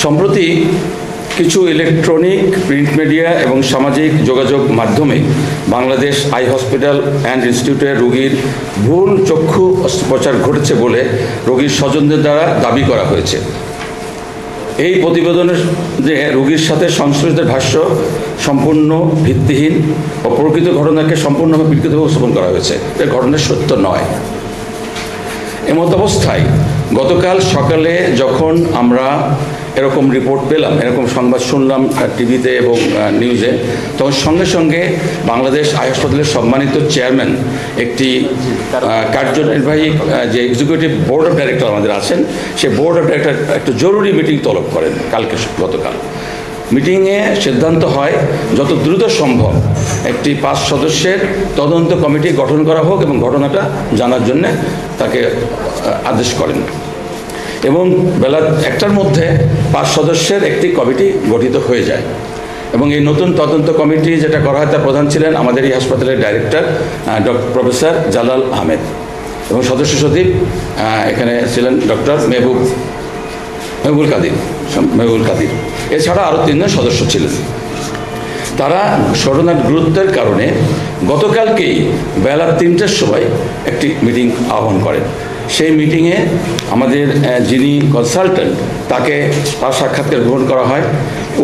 সম্প্রতি কিছু electronic print media এবং সামাজিক যোগাযোগ মাধ্যমে বাংলাদেশ আই হসপিটাল অ্যান্ড ইনস্টিটিউটের রোগীর ভুল চক্ষু অস্ত্রোপচার ঘটেছে বলে রোগীর স্বজনদের দ্বারা দাবি করা হয়েছে। এই প্রতিবেদনের যে রোগীর সাথে সংশ্লিষ্ট ভাষ্য সম্পূর্ণ ভিত্তিহীন ও প্রকৃত ঘটনাকে সম্পূর্ণভাবে বিকৃতভাবে উপস্থাপন করা হয়েছে। এর ঘটনা সত্য নয়। এমত অবস্থায় গতকাল সকালে যখন আমরা এরকম রিপোর্ট পেলাম, এরকম সংবাদ শুনলাম টিভিতে এবং নিউজে, তখন সঙ্গে সঙ্গে বাংলাদেশ আই হাসপাতালের সম্মানিত চেয়ারম্যান একটি কার্যনির্বাহী যে এক্সিকিউটিভ বোর্ড অফ ডাইরেক্টর আমাদের আছেন, সেই বোর্ড অফ ডাইরেক্টর একটা জরুরি মিটিং তলব করেন গতকাল। মিটিংয়ে সিদ্ধান্ত হয় যত দ্রুত সম্ভব একটি 5 সদস্যের তদন্ত কমিটি গঠন করা হোক এবং ঘটনাটা জানার জন্য তাকে আদেশ করেন। এবং বেলা 1টার মধ্যে 5 সদস্যের একটি কমিটি গঠিত হয়ে যায়। এবং এই নতুন তদন্ত কমিটি যেটা করা হয় তার প্রধান ছিলেন আমাদের এই হাসপাতালের ডাইরেক্টর প্রফেসর জালাল আহমেদ, এবং সদস্য সচিব এখানে ছিলেন ডক্টর মেহবুল কাদির। এছাড়া আরও 3 জন সদস্য ছিলেন। তারা ঘটনার গুরুত্বের কারণে গতকালকেই বেলা 3টার সময় একটি মিটিং আহ্বান করেন। সেই মিটিংয়ে আমাদের যিনি কনসালটেন্ট তার সাক্ষাৎকার গ্রহণ করা হয়,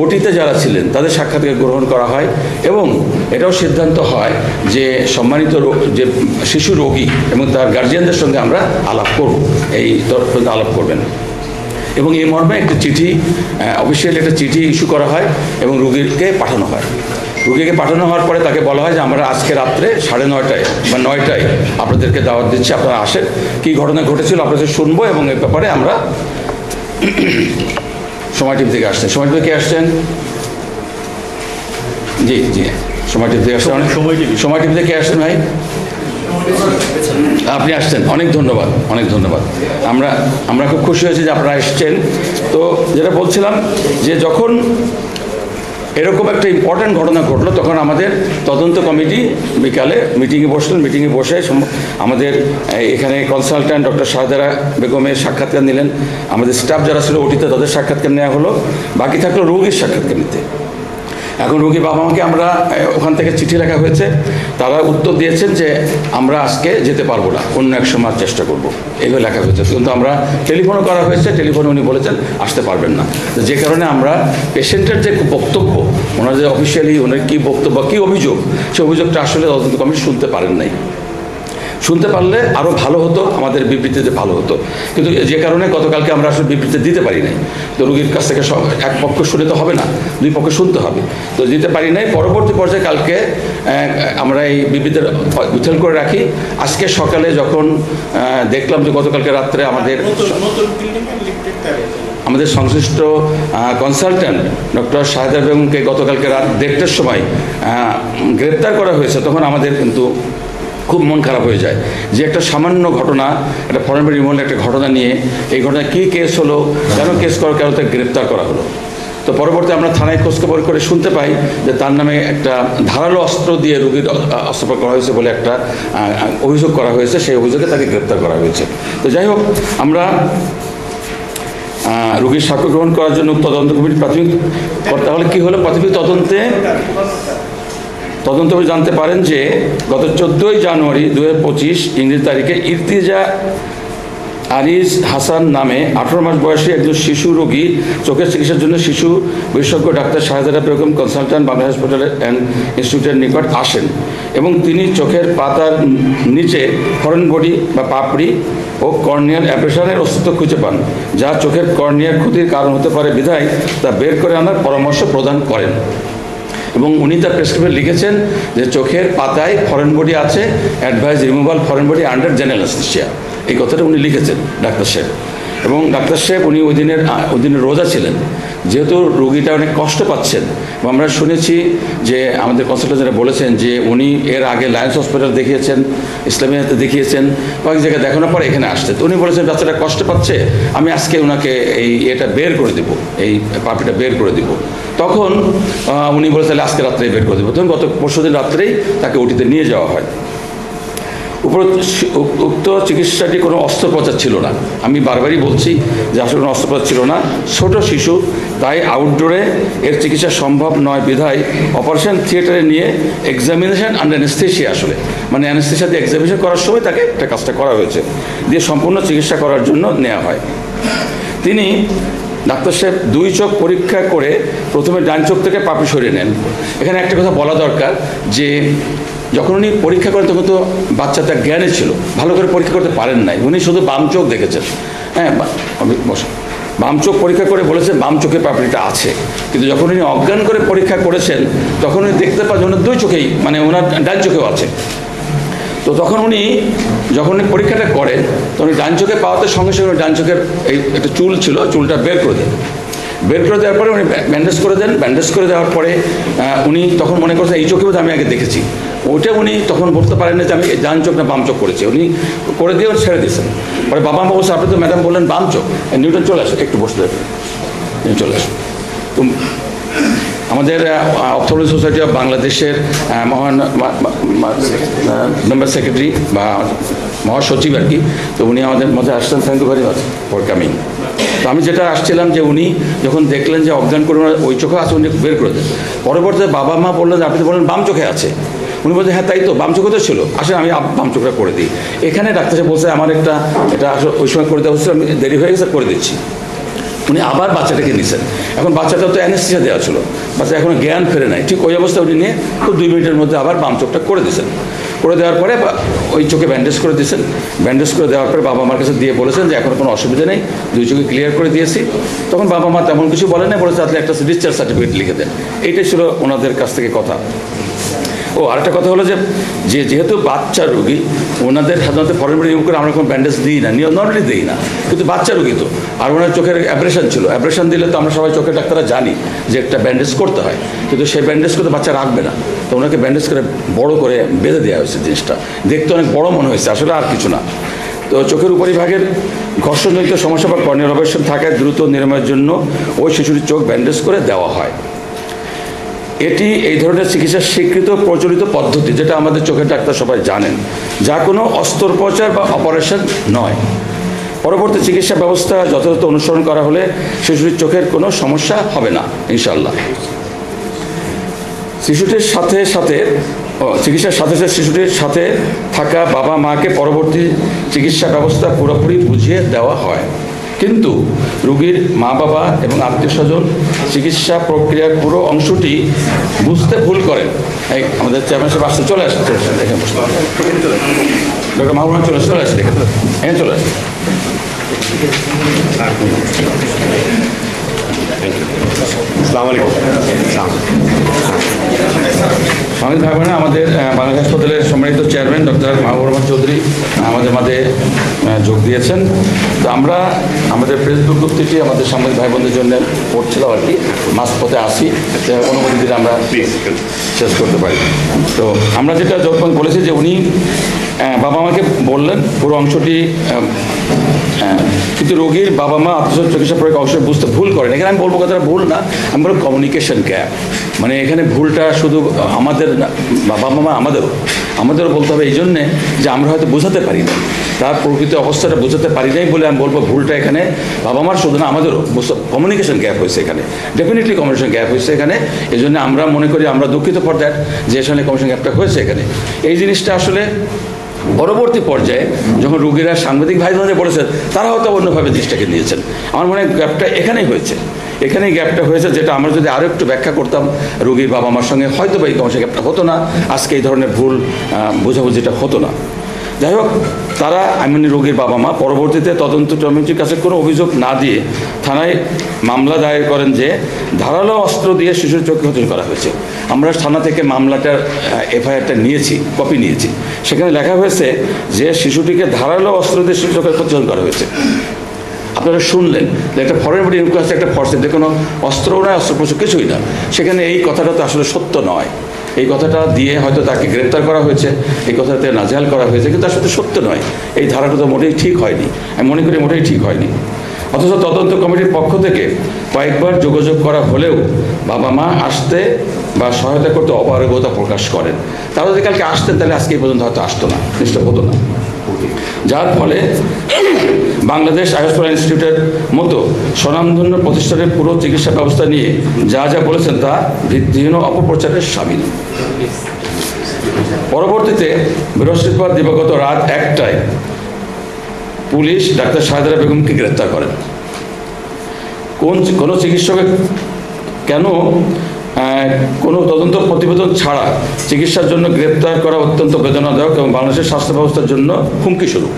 ওটিতে যারা ছিলেন তাদের সাক্ষাৎকার গ্রহণ করা হয়, এবং এটাও সিদ্ধান্ত হয় যে সম্মানিত যে শিশু রোগী এবং তার গার্জিয়ানদের সঙ্গে আমরা আলাপ করব, এই তরফ আলাপ করবেন। এবং এই মর্মে একটি চিঠি, অফিসিয়ালি একটা চিঠি ইস্যু করা হয় এবং রোগীকে পাঠানো হয়। রোগীকে পাঠানো হওয়ার পরে তাকে বলা হয় যে আমরা আজকে রাত্রে 9:30 বা 9টায় আপনাদেরকে দাওয়াত দিচ্ছি, আপনারা আসেন, কী ঘটনা ঘটেছিল আপনাদের শুনবো, এবং এই ব্যাপারে আমরা সময় টিভি থেকে আসছেন। সময় টিভি কে আসছেন? জি, সময় টিভি থেকে আসছেন। সময় টিভি থেকে কে আসছেন ভাই? আপনি আসছেন, অনেক ধন্যবাদ। আমরা খুব খুশি হয়েছি যে আপনারা এসছেন। তো যেটা বলছিলাম যে যখন এরকম একটা ইম্পর্ট্যান্ট ঘটনা ঘটলো তখন আমাদের তদন্ত কমিটি বিকালে মিটিংয়ে বসলেন। মিটিংয়ে বসে আমাদের এখানে কনসালট্যান্ট ডক্টর শাহজারা বেগমের সাক্ষাৎকার নিলেন, আমাদের স্টাফ যারা ছিল ওটিতে তাদের সাক্ষাৎকার নেওয়া হলো, বাকি থাকলো রোগীর সাক্ষাৎকার নিতে। এখন রোগীর বাবা মাকে আমরা ওখান থেকে চিঠি লেখা হয়েছে, তারা উত্তর দিয়েছেন যে আমরা আজকে যেতে পারবো না, অন্য এক সময় চেষ্টা করবো, এইভাবে লেখা হয়েছে। কিন্তু আমরা টেলিফোনও করা হয়েছে, টেলিফোনে উনি বলেছেন আসতে পারবেন না। যে কারণে আমরা পেশেন্টের যে বক্তব্য, ওনার যে অফিসিয়ালি ওনার কী বক্তব্য, কী অভিযোগ, সেই অভিযোগটা আসলে তদন্ত কমিটি শুনতে পারেন নাই। শুনতে পারলে আরও ভালো হতো, আমাদের বিবৃতিতে ভালো হতো, কিন্তু যে কারণে গতকালকে আমরা আসলে বিবৃতি দিতে পারি নাই। তো রোগীর কাছ থেকে এক পক্ষ শুনে তো হবে না, 2 পক্ষ শুনতে হবে, তো দিতে পারি নাই। পরবর্তী পর্যায়ে কালকে আমরা এই বিবৃতি উত্থান করে রাখি। আজকে সকালে যখন দেখলাম যে গতকালকে রাত্রে আমাদের সংশ্লিষ্ট কনসালট্যান্ট ডক্টর শাহজারা বেগমকে গতকালকে রাত 1টার সময় গ্রেপ্তার করা হয়েছে, তখন আমাদের কিন্তু খুব মন খারাপ হয়ে যায় যে একটা সামান্য ঘটনা, একটা ফরেন বডি রিমুভালের একটা ঘটনা নিয়ে, এই ঘটনা কী কেস হলো, কেন কেস করা, কেন তাকে গ্রেপ্তার করা হলো। তো পরবর্তী আমরা থানায় খোঁজখবর করে শুনতে পাই যে তার নামে একটা ধারালো অস্ত্র দিয়ে রোগীর অস্ত্রোপচার করা হয়েছে বলে একটা অভিযোগ করা হয়েছে, সেই অভিযোগে তাকে গ্রেপ্তার করা হয়েছে। তো যাই হোক, আমরা রোগীর সাক্ষ্য গ্রহণ করার জন্য তদন্ত কমিটি প্রাথমিক করতে হলে কী হলো, প্রাথমিক তদন্ত জানতে পারেন যে গত 14ই জানুয়ারি 2025 ইংরেজি তারিখে ইর্তিজা আরিজ হাসান নামে 18 মাস বয়সী একজন শিশু রোগী চোখের চিকিৎসার জন্য শিশু বিশেষজ্ঞ doctor Shahzara Begum consultant Bangla hospital and ইনস্টিটিউটের নিকট আসেন, এবং তিনি চোখের পাতার নিচে ফরেন বডি বা পাপড়ি ও কর্নিয়াল অ্যাব্রেশনের অস্তিত্ব খুঁজে পান, যা চোখের কর্নিয়ার ক্ষতির কারণ হতে পারে বিধায় তা বের করে আনার পরামর্শ প্রদান করেন। এবং উনি তার প্রেসক্রিপশন লিখেছেন যে চোখের পাতায় ফরেন বডি আছে, advice removal foreign body under general anaesthesia, এই কথাটা উনি লিখেছেন ডাক্তার সাহেব। এবং ডাক্তার সাহেব উনি ওই দিনের রোজা ছিলেন, যেহেতু রোগীটা অনেক কষ্ট পাচ্ছেন। আমরা শুনেছি যে আমাদের কনসালটেন্ট যারা বলেছেন যে উনি এর আগে লায়ন্স হসপিটাল দেখিয়েছেন, ইসলামিয়াতে দেখিয়েছেন, কয়েক জায়গায় দেখানোর পরে এখানে আসছেন। তো উনি বলেছেন বাচ্চাটা কষ্ট পাচ্ছে, আমি আজকে ওনাকে এটা বের করে দেবো, এই পাপিটা বের করে দেব। তখন উনি বলে তাহলে আজকে রাত্রেই বের করে দেবো। তখন গত পরশুদিন রাত্রেই তাকে ওটিতে নিয়ে যাওয়া হয়। উক্ত চিকিৎসাটি কোনো অস্ত্রোপচার ছিল না। আমি বারবারই বলছি যে আসলে কোনো অস্ত্রোপচার ছিল না, ছোট শিশু, তাই আউটডোরে এর চিকিৎসা সম্ভব নয় বিধায় অপারেশন থিয়েটারে নিয়ে এক্সামিনেশন অ্যান্ড অ্যানেস্থেশিয়া, আসলে মানে অ্যানেস্থেশিয়া দিয়ে এক্সামিনেশন করার সময় তাকে একটা কাজটা করা হয়েছে, দিয়ে সম্পূর্ণ চিকিৎসা করার জন্য নেওয়া হয়। তিনি ডাক্তার সাহেব 2 চোখ পরীক্ষা করে প্রথমে ডান চোখ থেকে পাপড়ি সরিয়ে নেন। এখানে একটা কথা বলা দরকার যে যখন উনি পরীক্ষা করেন তখন তো বাচ্চা তার জ্ঞানে ছিল, ভালো করে পরীক্ষা করতে পারেন নাই, উনি শুধু বাম চোখ দেখেছেন। হ্যাঁ, আমি বসে বাম চোখ পরীক্ষা করে বলেছেন বাম চোখে পাপড়িটা আছে, কিন্তু যখন উনি অজ্ঞান করে পরীক্ষা করেছেন তখন উনি দেখতে পান ওনার 2 চোখেই, মানে ওনার ডান চোখেও আছে। তো তখন উনি যখন পরীক্ষাটা করেন তখন ডান চোখে পাওয়াতে সঙ্গে সঙ্গে ডান চোখের এই একটা চুল ছিল, চুলটা বের করে দেন। বের করে দেওয়ার পরে উনি ব্যান্ডেজ করে দেন। ব্যান্ডেজ করে দেওয়ার পরে উনি তখন মনে করছেন এই চোখে বোধ আমি আগে দেখেছি, ওইটা উনি তখন বলতে পারেন না যে আমি ডান চোখ না বাম চোখ করেছি। উনি করে দিয়ে ছেড়ে দিয়েছেন। পরে বাবা মা বলছে আপনি তো ম্যাডাম বললেন বাম চোখ, নিউটন চলে আসো, একটু বসতে চলে আসো। তো আমাদের অপথলজি সোসাইটি অফ বাংলাদেশের মহান মেম্বার সেক্রেটারি বা মহাসচিব আর কি, তো উনি আমাদের মধ্যে আসছেন, thank you very much for coming. তো আমি যেটা আসছিলাম যে উনি যখন দেখলেন যে অজ্ঞান করে ওই চোখে আছে, উনি বের করে দেন। পরবর্তীতে বাবা মা বললেন আপনি তো বললেন বাম চোখে আছে, উনি বলছেন হ্যাঁ তাই তো, বাম চোখে তো ছিল, আসলে আমি বাম চোখটা করে দিই। এখানে ডাক্তার সাহেব বলছে আমার এটা আসলে ওই সময় করে দেওয়া হচ্ছে, আমি দেরি হয়ে গেছে করে দিচ্ছি। উনি আবার বাচ্চাটাকে নিয়েছেন। এখন বাচ্চাটা তো অ্যানেস্থেসিয়া দেওয়া ছিল, বাচ্চা এখনো জ্ঞান ফেরে নাই, ঠিক ওই অবস্থায় উনি নিয়ে খুব 2 মিনিটের মধ্যে আবার বাম চোখটা করে দিয়েছেন। করে দেওয়ার পরে ওই চোখে ব্যান্ডেজ করে দিয়েছেন। ব্যান্ডেজ করে দেওয়ার পরে বাবা মার কাছে দিয়ে বলেছেন যে এখন কোনো অসুবিধা নেই, 2 চোখে ক্লিয়ার করে দিয়েছি। তখন বাবা মা তেমন কিছু বলে না, বলেছে আপনি একটা ডিসচার্জ সার্টিফিকেট লিখে দেন। এইটাই ছিল ওনাদের কাছ থেকে কথা। ও আরেকটা কথা হলো যে যেহেতু বাচ্চা রোগী, ওনাদের সাধারণত ফরেন বডি রিমুভ করে আমরা কোনো ব্যান্ডেজ দিই না, নর্মালি দিই না, কিন্তু বাচ্চা রোগী তো, আর ওনার চোখের অ্যাব্রেশন ছিল। অ্যাব্রেশন দিলে তো আমরা সবাই চোখের ডাক্তাররা জানি যে একটা ব্যান্ডেজ করতে হয়, কিন্তু সেই ব্যান্ডেজ করতে বাচ্চা রাখবে না, তো ওনাকে ব্যান্ডেজ করে বড় করে বেঁধে দেওয়া হয়েছে। জিনিসটা দেখতে অনেক বড় মনে হয়েছে, আসলে আর কিছু না। তো চোখের উপরিভাগের ঘর্ষণজনিত সমস্যা বা কর্নিয়াল অবস্ট্রাকশন থাকায় দ্রুত নিরাময়ের জন্য ওই শিশুটির চোখ ব্যান্ডেজ করে দেওয়া হয়। এটি এই ধরনের চিকিৎসার স্বীকৃত প্রচলিত পদ্ধতি, যেটা আমাদের চোখের ডাক্তার সবাই জানেন, যা কোনো অস্ত্রোপচার বা অপারেশন নয়। পরবর্তী চিকিৎসা ব্যবস্থা যথাযথ অনুসরণ করা হলে শিশুটির চোখের কোনো সমস্যা হবে না ইনশাআল্লাহ। শিশুটির সাথে সাথে চিকিৎসার সাথে সাথে শিশুটির সাথে থাকা বাবা মাকে পরবর্তী চিকিৎসা ব্যবস্থা পুরোপুরি বুঝিয়ে দেওয়া হয়, কিন্তু রোগীর মা বাবা এবং আত্মীয় স্বজন চিকিৎসা প্রক্রিয়ার পুরো অংশটি বুঝতে ভুল করেন। এই আমাদের চেয়ারম্যান সাহেব আসতে চলে আসছে, দেখেন ডক্টর মাহবুব চলে আসছে, দেখেন হ্যাঁ চলে আসছে। আমাদের ভাই বোনেরা, আমাদের বাংলাদেশ হাসপাতালের সম্মানিত চেয়ারম্যান ডক্টর মাহবুব রহমান চৌধুরী আমাদের মাঝে যোগ দিয়েছেন। তো আমরা আমাদের প্রেস বিজ্ঞপ্তিটি আমাদের সাংবাদিক ভাই বোনদের জন্য পড়ছিলাম আর কি, মাঝপথে আসি, অনুমতি দিলে আমরা শেষ করতে পারি। তো আমরা যেটা যখন বলেছি যে উনি বাবা মাকে বললেন পুরো অংশটি, কিন্তু রোগীর বাবা মা আত্মীয় চিকিৎসা প্রয়োগ অবশ্যই বুঝতে ভুল করেন। এখানে আমি বলবো কথাটা ভুল না, আমি বলবো কমিউনিকেশন গ্যাপ। মানে এখানে ভুলটা শুধু আমাদের না, বাবা মা আমাদেরও বলতে হবে, এই জন্যে যে আমরা হয়তো বোঝাতে পারি না, তার প্রকৃত অবস্থাটা বোঝাতে পারি নাই বলে আমি বলবো ভুলটা এখানে বাবা মার শুধু না, আমাদেরও কমিউনিকেশন গ্যাপ হয়েছে এখানে, ডেফিনেটলি কমিউনিকেশন গ্যাপ হয়েছে এখানে। এই জন্য আমরা মনে করি, আমরা দুঃখিত ফর দ্যাট যে এখানে কমিউনিকেশন গ্যাপটা হয়েছে এখানে। এই জিনিসটা আসলে পরবর্তী পর্যায়ে যখন রোগীরা সাংবাদিক ভাই বোনদের বলেছেন, তারা হয়তো অন্যভাবে জিনিসটাকে নিয়েছেন। আমার মনে হয় গ্যাপটা এখানেই হয়েছে, এখানেই গ্যাপটা হয়েছে, যেটা আমরা যদি আরও একটু ব্যাখ্যা করতাম রোগীর বাবা মার সঙ্গে, হয়তো বা এই কমিউনিকেশন গ্যাপটা হতো না, আজকে এই ধরনের ভুল বোঝাবুঝিটা হতো না। যাই হোক, তারা রোগীর বাবা মা পরবর্তীতে তদন্ত কমিটির কাছে কোনো অভিযোগ না দিয়ে থানায় মামলা দায়ের করেন যে ধারালো অস্ত্র দিয়ে শিশুর চোখে ক্ষতি করা হয়েছে। আমরা থানা থেকে মামলাটার এফআইআরটা নিয়েছি, কপি নিয়েছি, সেখানে লেখা হয়েছে যে শিশুটিকে ধারালো অস্ত্র দিয়ে শিশু চোখে ক্ষতি করা হয়েছে। আপনারা শুনলেন যে একটা ফরেন বডি ইনকোয়েস্ট, একটা ফর্সে যে কোনো অস্ত্রও নয়, অস্ত্রোপচার কিছুই না, সেখানে এই কথাটা তো আসলে সত্য নয়। এই কথাটা দিয়ে হয়তো তাকে গ্রেপ্তার করা হয়েছে, এই কথাতে নাজেহাল করা হয়েছে, কিন্তু আসলে সত্য নয়। এই ধারাটা তো মোটেই ঠিক হয়নি, আমি মনে করি মোটেই ঠিক হয়নি। অথচ তদন্ত কমিটির পক্ষ থেকে কয়েকবার যোগাযোগ করা হলেও বাবা মা আসতে বা সহায়তা করতে অপারগতা প্রকাশ করেন। তারা যদি কালকে আসতেন তাহলে আজকে এই পর্যন্ত হয়তো আসতো না, নিশ্চয় হতো না। যার ফলে বাংলাদেশ আই হসপিটাল ইনস্টিটিউটের মতো স্বনামধন্য প্রতিষ্ঠানের পুরো চিকিৎসা ব্যবস্থা নিয়ে যা যা বলেছেন তা ভিত্তিহীন অপপ্রচারের শামিল। পরবর্তীতে বৃহস্পতিবার দিবাগত রাত 1টায় পুলিশ ডাক্তার শাহেদা বেগমকে গ্রেপ্তার করেন। কোনো চিকিৎসকের কেন কোনো তদন্ত প্রতিবেদন ছাড়া চিকিৎসার জন্য গ্রেপ্তার করা অত্যন্ত বেদনাদায়ক এবং বাংলাদেশের স্বাস্থ্য ব্যবস্থার জন্য হুমকি স্বরূপ।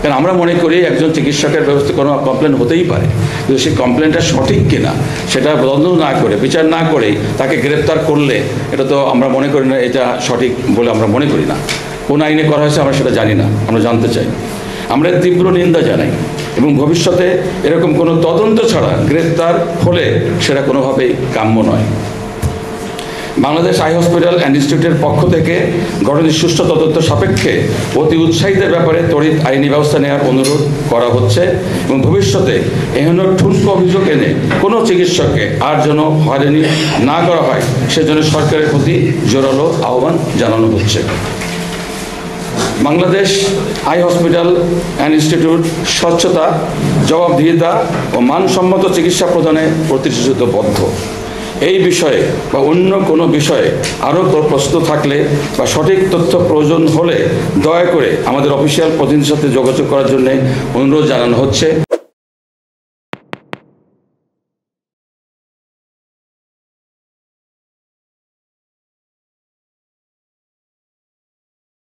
কারণ আমরা মনে করি একজন চিকিৎসকের ব্যবস্থা কোনো কমপ্লেন হতেই পারে, কিন্তু সেই কমপ্লেনটা সঠিক কিনা সেটা তদন্ত না করে, বিচার না করেই তাকে গ্রেপ্তার করলে এটা তো আমরা মনে করি না এটা সঠিক বলে আমরা মনে করি না। কোন আইনে করা হয়েছে আমরা সেটা জানি না, আমরা জানতে চাই। আমরা তীব্র নিন্দা জানাই এবং ভবিষ্যতে এরকম কোনো তদন্ত ছাড়া গ্রেপ্তার হলে সেটা কোনোভাবেই কাম্য নয়। বাংলাদেশ আই হসপিটাল অ্যান্ড ইনস্টিটিউটের পক্ষ থেকে ঘটনার সুষ্ঠু তদন্ত সাপেক্ষে অতি উৎসাহিতের ব্যাপারে তড়িৎ আইনি ব্যবস্থা নেওয়ার অনুরোধ করা হচ্ছে এবং ভবিষ্যতে এহেন ঠুনকো অভিযোগ এনে কোনো চিকিৎসককে আর যেন হয়রানি না করা হয় সেজন্য সরকারের প্রতি জোরালো আহ্বান জানানো হচ্ছে। Bangladesh eye hospital and institute স্বচ্ছতা, জবাবদিহিতা ও মানসম্মত চিকিৎসা প্রদানে প্রতিশ্রুতিবদ্ধ। এই বিষয়ে বা অন্য কোনো বিষয়ে আরও প্রশ্ন থাকলে বা সঠিক তথ্য প্রয়োজন হলে দয়া করে আমাদের অফিসিয়াল প্রতিনিধির সাথে যোগাযোগ করার জন্য অনুরোধ জানানো হচ্ছে।